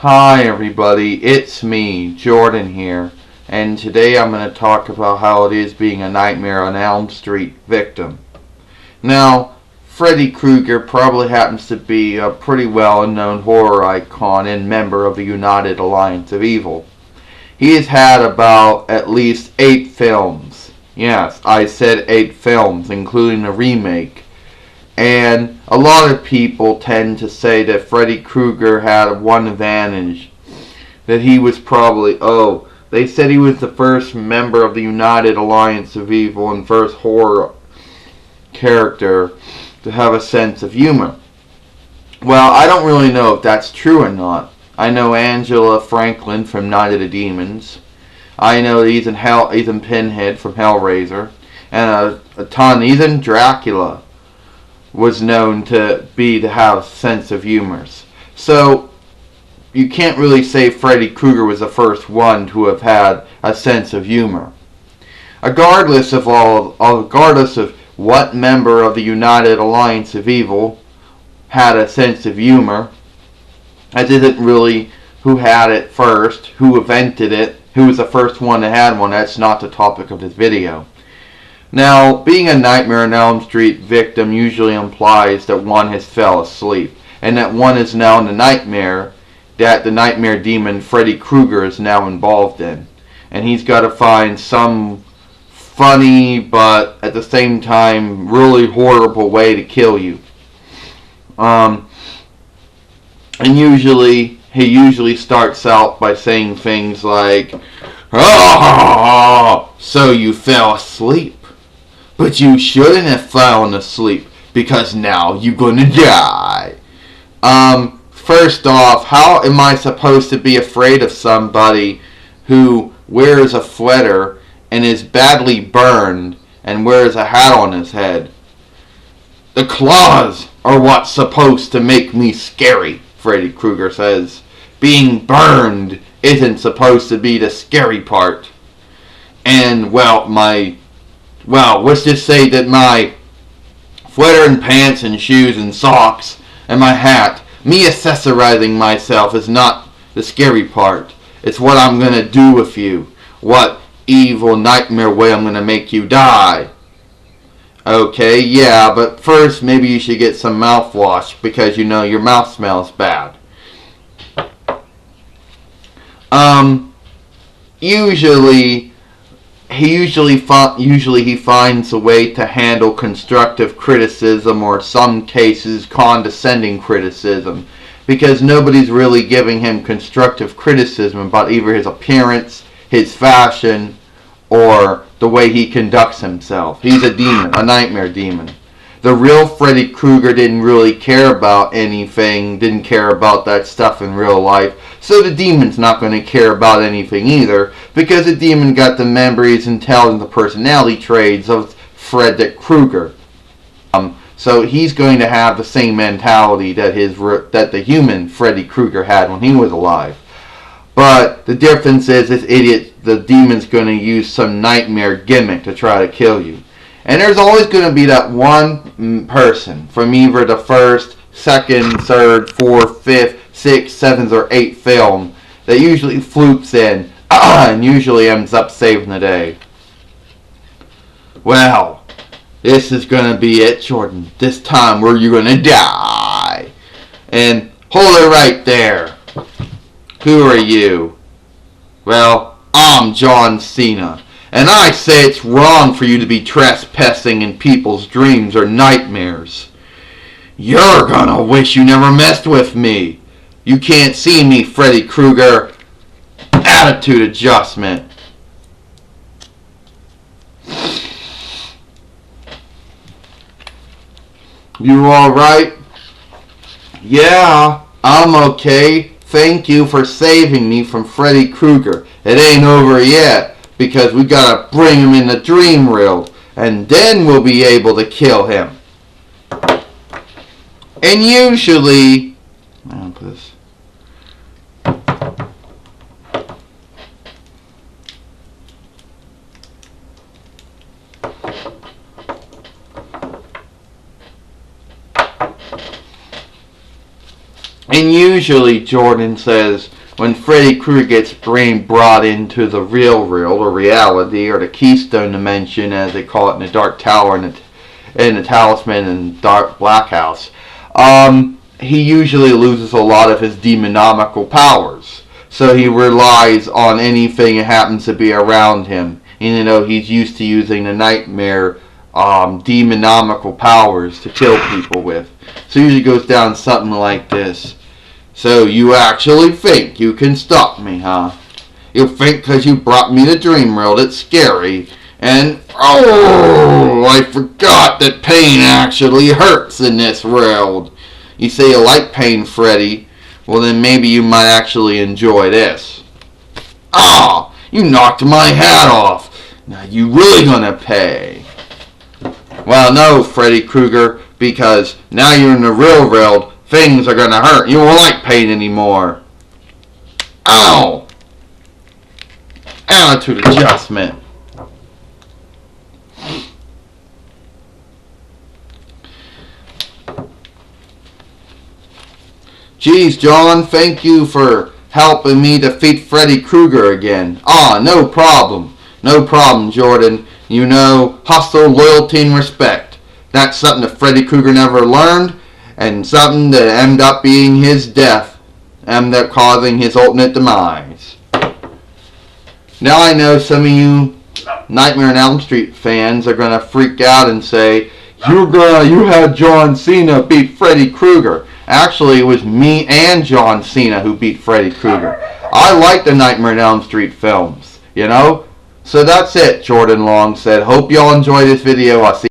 Hi everybody, it's me, Jordan here, and today I'm going to talk about how it is being a Nightmare on Elm Street victim. Now, Freddy Krueger probably happens to be a pretty well-known horror icon and member of the United Alliance of Evil. He has had about at least 8 films. Yes, I said 8 films, including a remake. And a lot of people tend to say that Freddy Krueger had one advantage. That he was probably, they said he was the first member of the United Alliance of Evil and first horror character to have a sense of humor. Well, I don't really know if that's true or not. I know Angela Franklin from Night of the Demons. I know Ethan Pinhead from Hellraiser. And even Dracula was known to have a sense of humors. So you can't really say Freddy Krueger was the first one to have had a sense of humor. Regardless of what member of the United Alliance of Evil had a sense of humor, that isn't really who had it first, who invented it, who was the first one to have one. That's not the topic of this video. Now, being a Nightmare on Elm Street victim usually implies that one has fell asleep, and that one is now in the nightmare that the nightmare demon Freddy Krueger is now involved in. And he's got to find some funny, but at the same time, really horrible way to kill you. And he usually starts out by saying things like, "Oh, so you fell asleep. But you shouldn't have fallen asleep, because now you're gonna die." First off, how am I supposed to be afraid of somebody who wears a sweater and is badly burned and wears a hat on his head? "The claws are what's supposed to make me scary," Freddy Krueger says. "Being burned isn't supposed to be the scary part." And, let's just say that my sweater and pants and shoes and socks and my hat, me accessorizing myself, is not the scary part. It's what I'm going to do with you. What evil nightmare way I'm going to make you die. Okay, yeah, but first maybe you should get some mouthwash because your mouth smells bad. Usually he finds a way to handle constructive criticism, or in some cases condescending criticism, because nobody's really giving him constructive criticism about either his appearance, his fashion, or the way he conducts himself. He's a demon, a nightmare demon. The real Freddy Krueger didn't really care about anything, didn't care about that stuff in real life, so the demon's not going to care about anything either, because the demon got the memories, intelligence, the personality traits of Freddy Krueger. So he's going to have the same mentality that the human Freddy Krueger had when he was alive. But the difference is, the demon's going to use some nightmare gimmick to try to kill you. And there's always going to be that one person from either the first, second, third, fourth, fifth, sixth, seventh, or eighth film that usually flukes in and usually ends up saving the day. Well, this is going to be it, Jordan. This time where you're going to die. And hold it right there. Who are you? Well, I'm John Cena. And I say it's wrong for you to be trespassing in people's dreams or nightmares. You're gonna wish you never messed with me. You can't see me, Freddy Krueger. Attitude adjustment. You alright? Yeah, I'm okay. Thank you for saving me from Freddy Krueger. It ain't over yet, because we gotta bring him in the dream world, and then we'll be able to kill him. And usually, Jordan says, when Freddy Krueger gets brought into the real world, or reality, or the Keystone Dimension, as they call it in the Dark Tower and the Talisman and Dark Black House, he usually loses a lot of his demonomical powers. So he relies on anything that happens to be around him, even though he's used to using the nightmare demonomical powers to kill people with. So it usually goes down something like this. So you actually think you can stop me, huh? You think because you brought me to Dream World it's scary. And, oh, I forgot that pain actually hurts in this world. You say you like pain, Freddy. Well, then maybe you might actually enjoy this. Ah, you knocked my hat off. Now you really gonna pay. Well, no, Freddy Krueger, because now you're in the real world. Things are gonna hurt. You won't like pain anymore. Ow! Attitude adjustment. Geez, John, thank you for helping me defeat Freddy Krueger again. Ah, no problem. No problem, Jordan. You know, hustle, loyalty, and respect. That's something that Freddy Krueger never learned, and something that ended up being his death, ended up causing his ultimate demise. Now I know some of you Nightmare on Elm Street fans are gonna freak out and say, you had John Cena beat Freddy Krueger. Actually, it was me and John Cena who beat Freddy Krueger. I like the Nightmare on Elm Street films, you know? So that's it, Jordan Long said. Hope y'all enjoy this video. I'll see